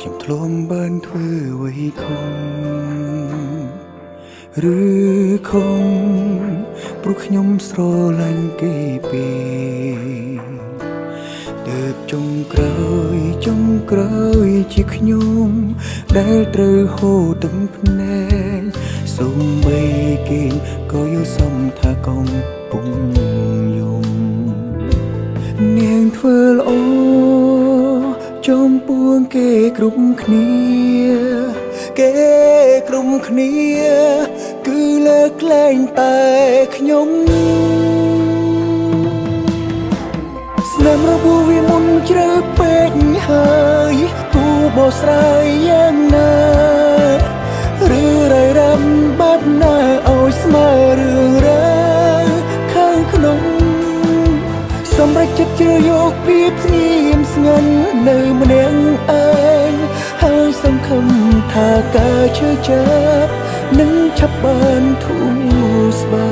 ខ្ញុំធ្លាប់បានធ្វើអ្វីខុសឬខុសព្រោះខ្ញុំស្រឡាញ់គេពេកទើបចុងក្រោយជាខ្ញុំដែលត្រូវហូរទឹកភ្នែកសូម្បីគេក៏យល់សមថាកំពុងយំនាងធ្វើល្អចំពោះគេគ្រប់គ្នាគឺលើកលែងតែខ្ញុំស្នាមរបួសវាមុនជ្រៅពេកហើយទូបោះស្រាយយ៉ាងណាឬរៃរ៉ាំបែបណាឲ្យស្មើរឿងរ៉ាវខាងក្នុងសម្រេចចិត្តជ្រើសយកភាពស្ងៀមស្ងាត់នៅម្នាក់ឯងហើយសង្ឃឹមថាការឈឺចាប់នឹងឆាប់បានធូរស្បើ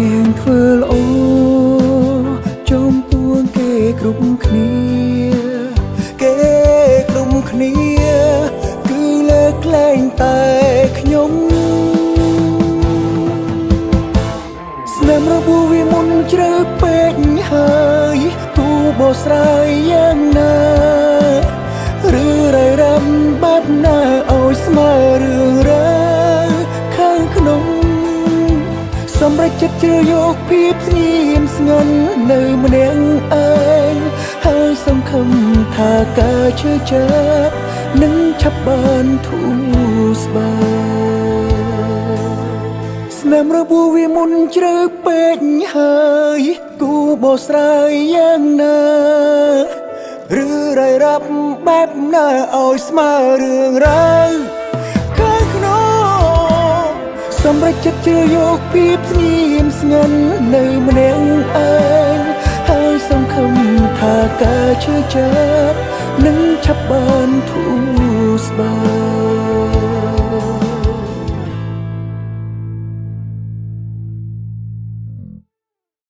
នាងធ្វើល្អចំពោះគេគ្រប់គ្នាគឺលើកលែងតែខ្ញុំស្នាមរបួសវាមុនជ្រៅពេកហើយទូបោះស្រាយយ៉ាងណាឬរៃរ៉ាំបែបណាឲ្យស្មើរឿងរ៉ាវខាងក្នុងសម្រេចចិត្តជ្រើសយកភាពស្ងៀមស្ងាត់នៅម្នាក់ឯងហើយសង្ឃឹមថាការឈឺចាប់នឹងឆាប់បានធូរស្បើស្នាមរបួសវាមុនជ្រៅពេកហើយគួរបោះស្រាយយ៉ាងណាឬរៃរ៉ាប់បែបណាឲ្យស្មើរឿងរ៉ាវសម្រេចចិត្តជ្រើសយកភាពស្ងៀមស្ងាត់នៅម្នាក់ឯងហើយសង្ឃឹមថាការឈឺចាប់នឹងឆាប់បាន